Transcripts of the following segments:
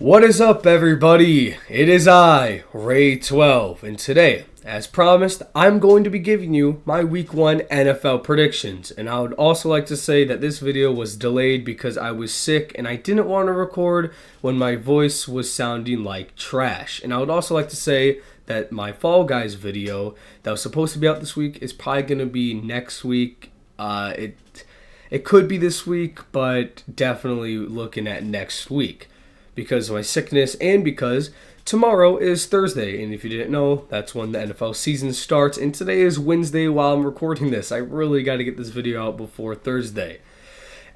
What is up, everybody? It is I, Ray12, and today, as promised, I'm going to be giving you my Week 1 NFL predictions. And I would also like to say that this video was delayed because I was sick and I didn't want to record when my voice was sounding like trash. And I would also like to say that my Fall Guys video that was supposed to be out this week is probably going to be next week. It could be this week, but definitely looking at next week, because of my sickness and because tomorrow is Thursday. And if you didn't know, that's when the NFL season starts. And today is Wednesday while I'm recording this. I really got to get this video out before Thursday.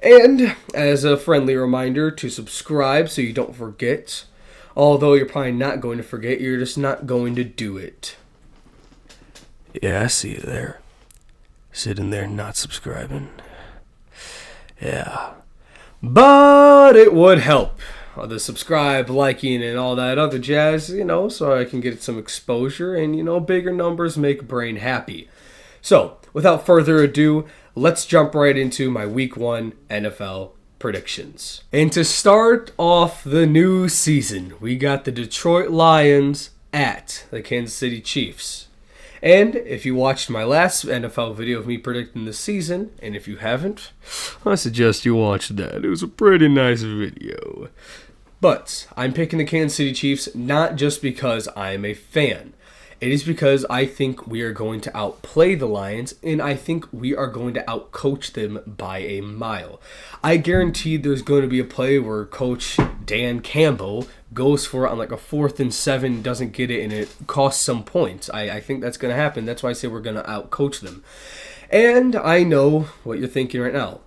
And as a friendly reminder to subscribe so you don't forget. Although you're probably not going to forget, you're just not going to do it. Yeah, I see you there. Sitting there not subscribing. Yeah. But it would help. The subscribe, liking, and all that other jazz, so I can get some exposure, and, bigger numbers make brain happy. So, without further ado, let's jump right into my Week 1 NFL predictions. And to start off the new season, we got the Detroit Lions at the Kansas City Chiefs. And if you watched my last NFL video of me predicting the season, and if you haven't, I suggest you watch that. It was a pretty nice video. But I'm picking the Kansas City Chiefs not just because I'm a fan. It is because I think we are going to outplay the Lions, and I think we are going to outcoach them by a mile. I guarantee there's going to be a play where Coach Dan Campbell goes for it on like a 4th and 7, doesn't get it, and it costs some points. I think that's going to happen. That's why I say we're going to outcoach them. And I know what you're thinking right now.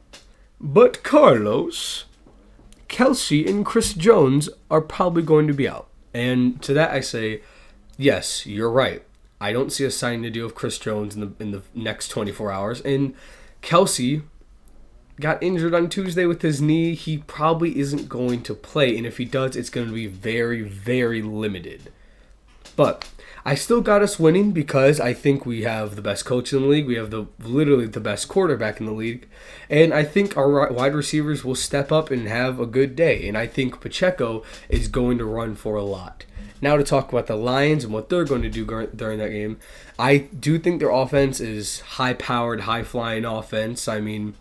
But Carlos, Kelsey and Chris Jones are probably going to be out. And to that I say, yes, you're right. I don't see a signing to do with Chris Jones in the next 24 hours. And Kelsey got injured on Tuesday with his knee. He probably isn't going to play. And if he does, it's going to be very, very limited. But I still got us winning because I think we have the best coach in the league. We have literally the best quarterback in the league. And I think our wide receivers will step up and have a good day. And I think Pacheco is going to run for a lot. Now to talk about the Lions and what they're going to do during that game. I do think their offense is high-powered, high-flying offense. I mean,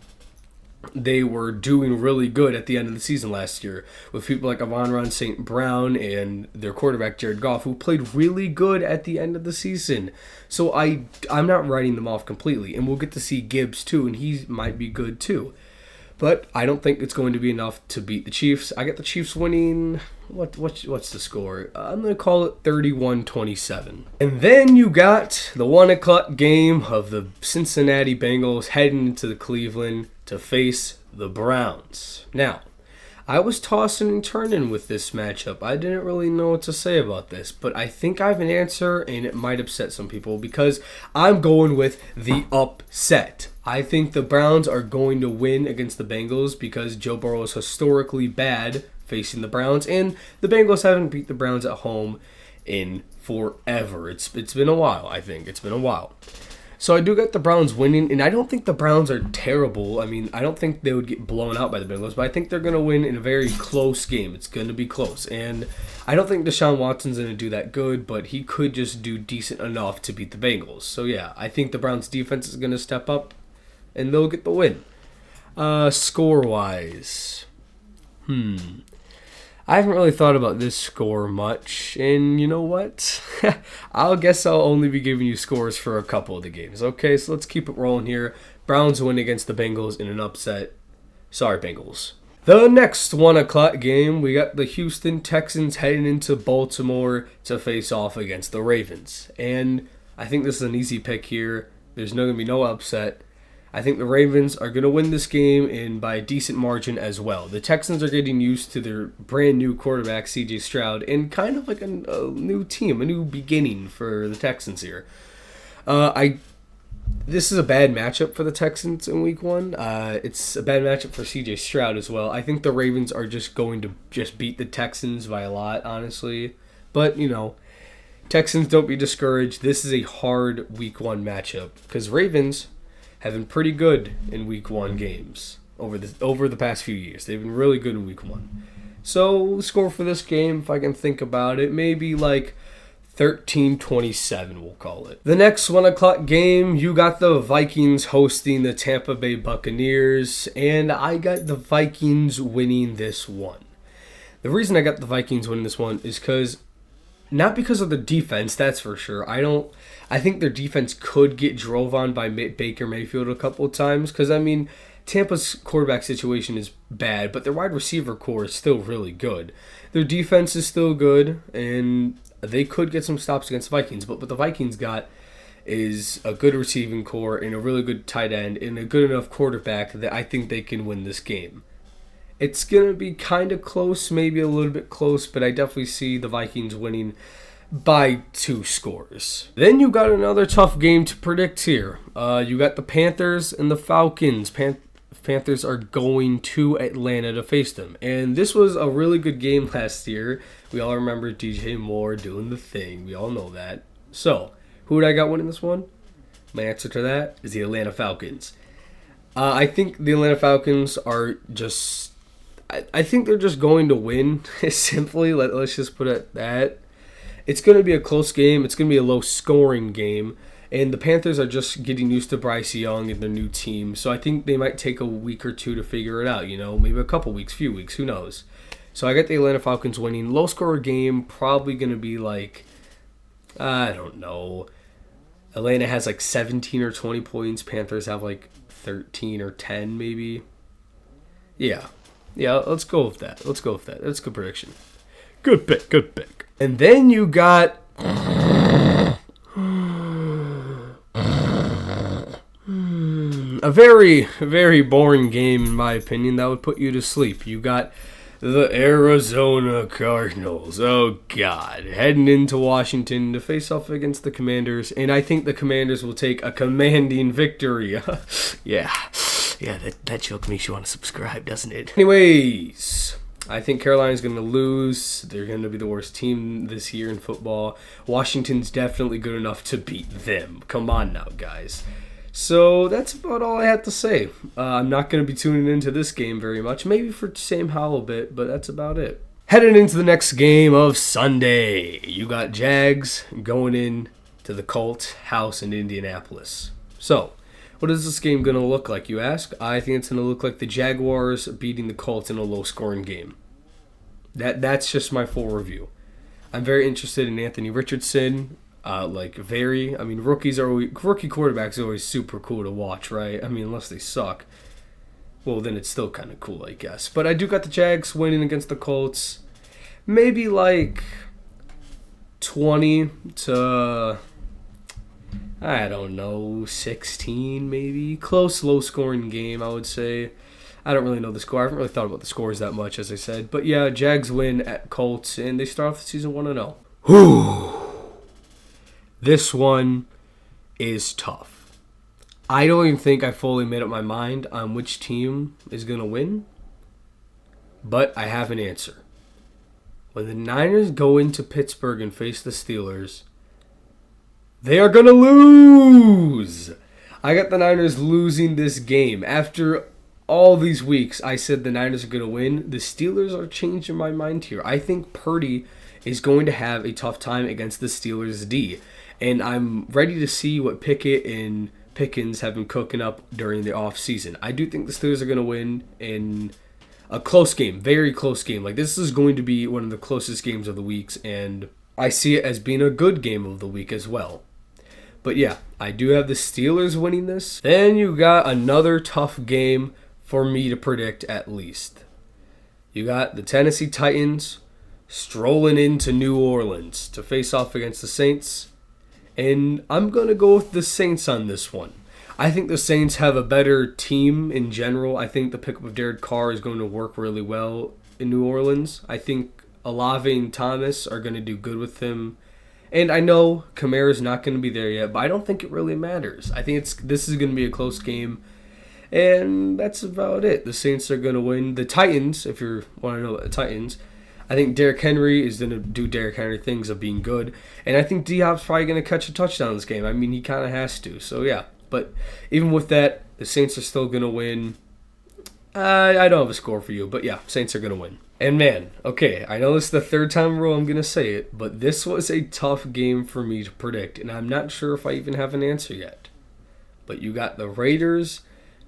they were doing really good at the end of the season last year with people like Amon-Ra St. Brown and their quarterback Jared Goff, who played really good at the end of the season. So I'm not writing them off completely. And we'll get to see Gibbs too, and he might be good too. But I don't think it's going to be enough to beat the Chiefs. I got the Chiefs winning. What's the score? I'm going to call it 31-27. And then you got the 1 o'clock game of the Cincinnati Bengals heading into the Cleveland to face the Browns. Now, I was tossing and turning with this matchup. I didn't really know what to say about this, but I think I have an answer, and it might upset some people because I'm going with the upset. I think the Browns are going to win against the Bengals because Joe Burrow is historically bad facing the Browns, and the Bengals haven't beat the Browns at home in forever. It's been a while, I think. It's been a while. So I do get the Browns winning, and I don't think the Browns are terrible. I mean, I don't think they would get blown out by the Bengals, but I think they're going to win in a very close game. It's going to be close, and I don't think Deshaun Watson's going to do that good, but he could just do decent enough to beat the Bengals. So yeah, I think the Browns defense is going to step up, and they'll get the win. Score-wise, I haven't really thought about this score much, and you know what? I'll only be giving you scores for a couple of the games. Okay, so let's keep it rolling here. Browns win against the Bengals in an upset. Sorry, Bengals. The next 1 o'clock game, we got the Houston Texans heading into Baltimore to face off against the Ravens. And I think this is an easy pick here. There's going to be no upset. I think the Ravens are going to win this game and by a decent margin as well. The Texans are getting used to their brand new quarterback, C.J. Stroud, and kind of like a new team, a new beginning for the Texans here. This is a bad matchup for the Texans in Week 1. It's a bad matchup for C.J. Stroud as well. I think the Ravens are just going to beat the Texans by a lot, honestly. But, Texans, don't be discouraged. This is a hard Week 1 matchup because Ravens have been pretty good in Week 1 games over the past few years. They've been really good in Week 1. So, score for this game, if I can think about it, maybe like 13-27, we'll call it. The next 1 o'clock game, you got the Vikings hosting the Tampa Bay Buccaneers, and I got the Vikings winning this one. The reason I got the Vikings winning this one is not because of the defense, that's for sure. I think their defense could get drove on by Baker Mayfield a couple of times, because, I mean, Tampa's quarterback situation is bad, but their wide receiver core is still really good. Their defense is still good, and they could get some stops against the Vikings, but what the Vikings got is a good receiving core and a really good tight end and a good enough quarterback that I think they can win this game. It's going to be kind of close, maybe a little bit close, but I definitely see the Vikings winning by 2 scores. Then you got another tough game to predict here. You got the Panthers and the Falcons. Panthers are going to Atlanta to face them. And this was a really good game last year. We all remember DJ Moore doing the thing. We all know that. So, who did I got winning this one? My answer to that is the Atlanta Falcons. I think the Atlanta Falcons are just... I think they're just going to win, simply. Let's just put it at that. It's going to be a close game. It's going to be a low-scoring game. And the Panthers are just getting used to Bryce Young and their new team. So I think they might take a week or two to figure it out, maybe a couple weeks, few weeks, who knows. So I got the Atlanta Falcons winning. Low-scorer game, probably going to be like, I don't know. Atlanta has like 17 or 20 points. Panthers have like 13 or 10 maybe. Yeah, let's go with that. That's a good prediction. Good pick. And then you got... a very, very boring game, in my opinion, that would put you to sleep. You got the Arizona Cardinals. Oh, God. Heading into Washington to face off against the Commanders, and I think the Commanders will take a commanding victory. Yeah, that joke makes you want to subscribe, doesn't it? Anyways, I think Carolina's going to lose. They're going to be the worst team this year in football. Washington's definitely good enough to beat them. Come on now, guys. So that's about all I have to say. I'm not going to be tuning into this game very much. Maybe for Sam Howell a bit, but that's about it. Heading into the next game of Sunday, you got Jags going in to the Colts house in Indianapolis. So, what is this game going to look like, you ask? I think it's going to look like the Jaguars beating the Colts in a low-scoring game. That's just my full review. I'm very interested in Anthony Richardson. Rookie quarterbacks are always super cool to watch, right? I mean, unless they suck. Well, then it's still kind of cool, I guess. But I do got the Jags winning against the Colts. Maybe like 20 to, I don't know, 16 maybe. Close, low-scoring game, I would say. I don't really know the score. I haven't really thought about the scores that much, as I said. But yeah, Jags win at Colts, and they start off the season 1-0. Whew. This one is tough. I don't even think I fully made up my mind on which team is going to win, but I have an answer. When the Niners go into Pittsburgh and face the Steelers, they are going to lose. I got the Niners losing this game. After all these weeks, I said the Niners are going to win. The Steelers are changing my mind here. I think Purdy is going to have a tough time against the Steelers' D. And I'm ready to see what Pickett and Pickens have been cooking up during the offseason. I do think the Steelers are going to win in a close game, very close game. Like, this is going to be one of the closest games of the weeks, and I see it as being a good game of the week as well. But yeah, I do have the Steelers winning this. Then you got another tough game for me to predict, at least. You got the Tennessee Titans strolling into New Orleans to face off against the Saints. And I'm going to go with the Saints on this one. I think the Saints have a better team in general. I think the pickup of Derek Carr is going to work really well in New Orleans. I think Olave and Thomas are going to do good with him. And I know Kamara's not going to be there yet, but I don't think it really matters. I think this is going to be a close game. And that's about it. The Saints are going to win. The Titans, if you want to know about the Titans, I think Derrick Henry is going to do Derrick Henry things of being good. And I think D-Hop's probably going to catch a touchdown this game. I mean, he kind of has to. So, yeah. But even with that, the Saints are still going to win. I don't have a score for you. But, yeah, Saints are going to win. And man, okay, I know this is the third time in a row I'm going to say it, but this was a tough game for me to predict, and I'm not sure if I even have an answer yet. But you got the Raiders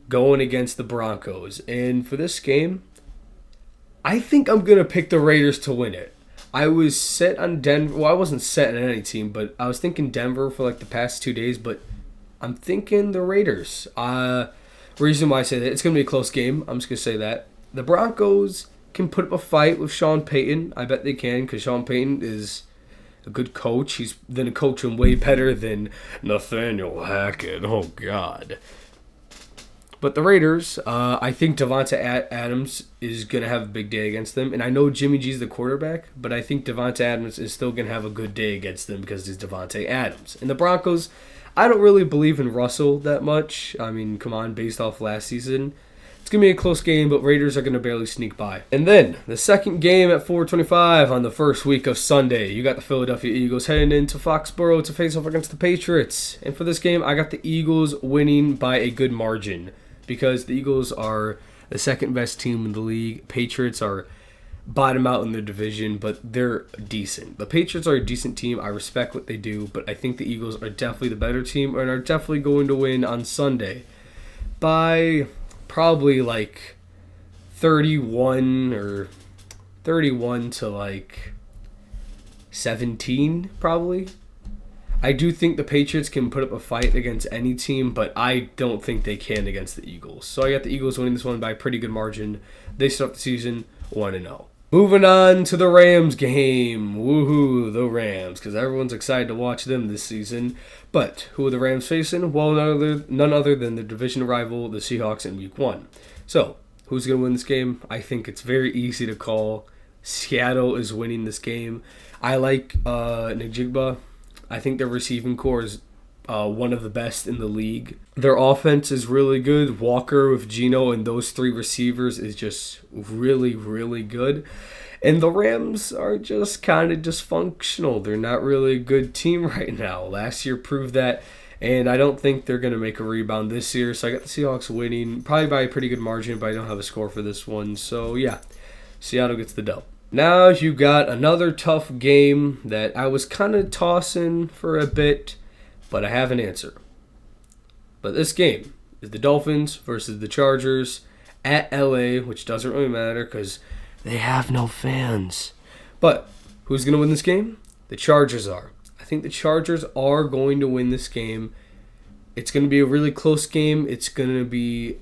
going against the Broncos, and for this game, I think I'm going to pick the Raiders to win it. I was set on Denver. Well, I wasn't set on any team, but I was thinking Denver for like the past 2 days, but I'm thinking the Raiders. Reason why I say that, it's going to be a close game. I'm just going to say that. The Broncos can put up a fight with Sean Payton. I bet they can, because Sean Payton is a good coach. He's been a coach and way better than Nathaniel Hackett. Oh, God. But the Raiders, I think Devonta Adams is going to have a big day against them. And I know Jimmy G's the quarterback, but I think Devonta Adams is still going to have a good day against them because he's Devonta Adams. And the Broncos, I don't really believe in Russell that much. I mean, come on, based off last season. It's going to be a close game, but Raiders are going to barely sneak by. And then, the second game at 4:25 on the first week of Sunday. You got the Philadelphia Eagles heading into Foxborough to face off against the Patriots. And for this game, I got the Eagles winning by a good margin, because the Eagles are the second best team in the league. Patriots are bottom out in their division, but they're decent. The Patriots are a decent team. I respect what they do, but I think the Eagles are definitely the better team and are definitely going to win on Sunday by probably like 31 to like 17 probably. I do think the Patriots can put up a fight against any team, but I don't think they can against the Eagles. So I got the Eagles winning this one by a pretty good margin. They start the season 1-0. Moving on to the Rams game. Woohoo, the Rams, because everyone's excited to watch them this season. But who are the Rams facing? Well, none other than the division rival, the Seahawks, in Week 1. So, who's going to win this game? I think it's very easy to call. Seattle is winning this game. I like Njigba. I think their receiving core is one of the best in the league. Their offense is really good. Walker with Geno and those three receivers is just really, really good. And the Rams are just kind of dysfunctional. They're not really a good team right now. Last year proved that, and I don't think they're going to make a rebound this year. So I got the Seahawks winning, probably by a pretty good margin, but I don't have a score for this one. So yeah, Seattle gets the dub. Now you got another tough game that I was kind of tossing for a bit, but I have an answer. But this game is the Dolphins versus the Chargers at LA, which doesn't really matter because they have no fans. But who's going to win this game? The Chargers are. I think the Chargers are going to win this game. It's going to be a really close game. It's going to be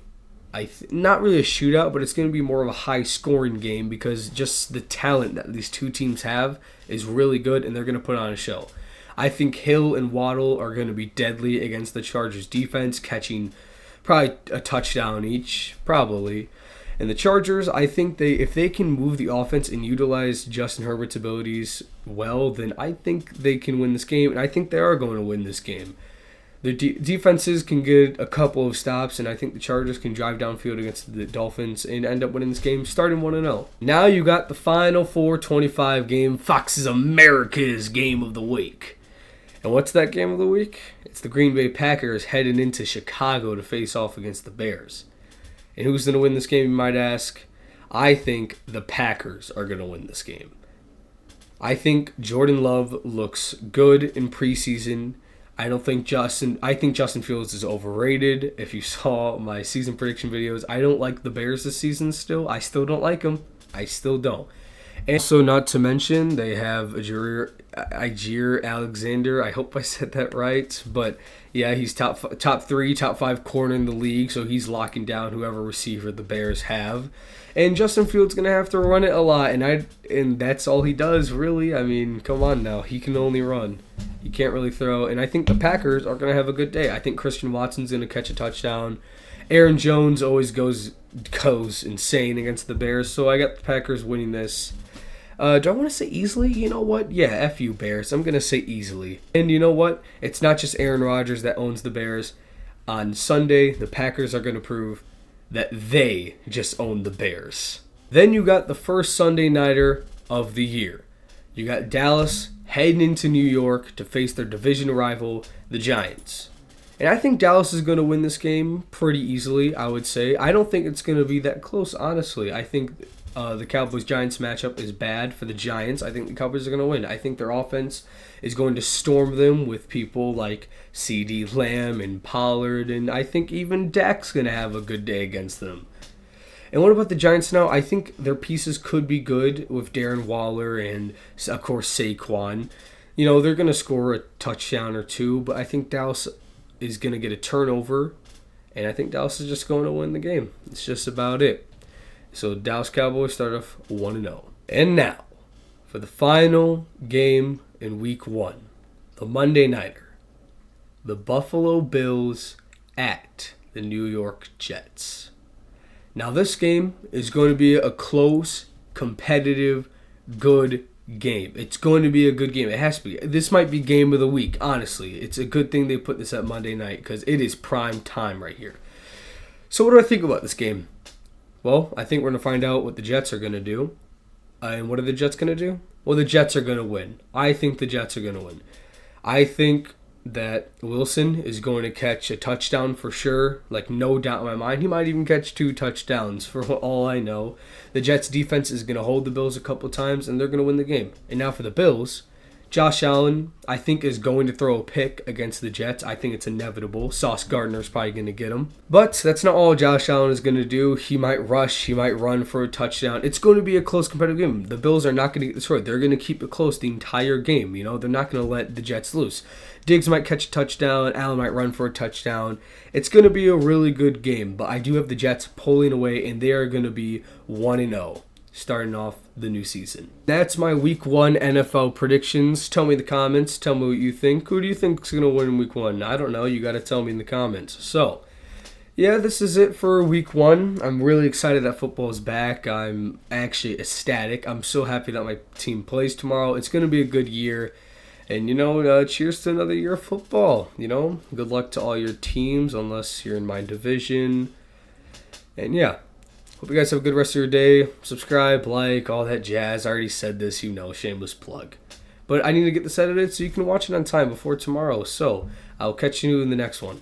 not really a shootout, but it's going to be more of a high-scoring game because just the talent that these two teams have is really good, and they're going to put on a show. I think Hill and Waddle are going to be deadly against the Chargers defense, catching probably a touchdown each, probably. And the Chargers, I think if they can move the offense and utilize Justin Herbert's abilities well, then I think they can win this game, and I think they are going to win this game. The defenses can get a couple of stops, and I think the Chargers can drive downfield against the Dolphins and end up winning this game, starting 1-0. Now you got the final 4:25 game, Fox's America's Game of the Week. And what's that game of the week? It's the Green Bay Packers heading into Chicago to face off against the Bears. And who's going to win this game, you might ask? I think the Packers are going to win this game. I think Jordan Love looks good in preseason. I think Justin Fields is overrated. If you saw my season prediction videos, I don't like the Bears this season still. I still don't like them. I still don't. And also, not to mention, they have Jaire Alexander. I hope I said that right. But, yeah, he's top 3, top 5 corner in the league, so he's locking down whoever receiver the Bears have. And Justin Fields going to have to run it a lot, and that's all he does, really. I mean, come on now. He can only run. He can't really throw. And I think the Packers are going to have a good day. I think Christian Watson's going to catch a touchdown. Aaron Jones always goes insane against the Bears, so I got the Packers winning this. Do I want to say easily? You know what? Yeah, F you, Bears. I'm going to say easily. And you know what? It's not just Aaron Rodgers that owns the Bears. On Sunday, the Packers are going to prove that they just own the Bears. Then you got the first Sunday nighter of the year. You got Dallas heading into New York to face their division rival, the Giants. And I think Dallas is going to win this game pretty easily, I would say. I don't think it's going to be that close, honestly. I think the Cowboys-Giants matchup is bad for the Giants. I think the Cowboys are going to win. I think their offense is going to storm them with people like CeeDee Lamb and Pollard, and I think even Dak's going to have a good day against them. And what about the Giants now? I think their pieces could be good with Darren Waller and, of course, Saquon. You know, they're going to score a touchdown or two, but I think Dallas is going to get a turnover, and I think Dallas is just going to win the game. It's just about it. So Dallas Cowboys start off 1-0. And now, for the final game in Week 1, the Monday Nighter, the Buffalo Bills at the New York Jets. Now this game is going to be a close, competitive, good game. It's going to be a good game. It has to be. This might be game of the week, honestly. It's a good thing they put this at Monday night because it is prime time right here. So what do I think about this game? Well, I think we're going to find out what the Jets are going to do. And what are the Jets going to do? Well, the Jets are going to win. I think the Jets are going to win. I think that Wilson is going to catch a touchdown for sure. Like, no doubt in my mind. He might even catch 2 touchdowns for all I know. The Jets defense is going to hold the Bills a couple times, and they're going to win the game. And now for the Bills, Josh Allen, I think, is going to throw a pick against the Jets. I think it's inevitable. Sauce Gardner's probably going to get him. But that's not all Josh Allen is going to do. He might rush. He might run for a touchdown. It's going to be a close competitive game. The Bills are not going to get destroyed. They're going to keep it close the entire game. You know, they're not going to let the Jets loose. Diggs might catch a touchdown. Allen might run for a touchdown. It's going to be a really good game. But I do have the Jets pulling away, and they are going to be 1-0. Starting off the new season. That's my Week 1 NFL predictions. Tell me in the comments. Tell me what you think. Who do you think is going to win in Week 1? I don't know. You got to tell me in the comments. So, yeah, this is it for Week 1. I'm really excited that football is back. I'm actually ecstatic. I'm so happy that my team plays tomorrow. It's going to be a good year. And, you know, cheers to another year of football. You know, good luck to all your teams unless you're in my division. And, yeah. Hope you guys have a good rest of your day. Subscribe, like, all that jazz. I already said this, you know, shameless plug. But I need to get this edited so you can watch it on time before tomorrow. So I'll catch you in the next one.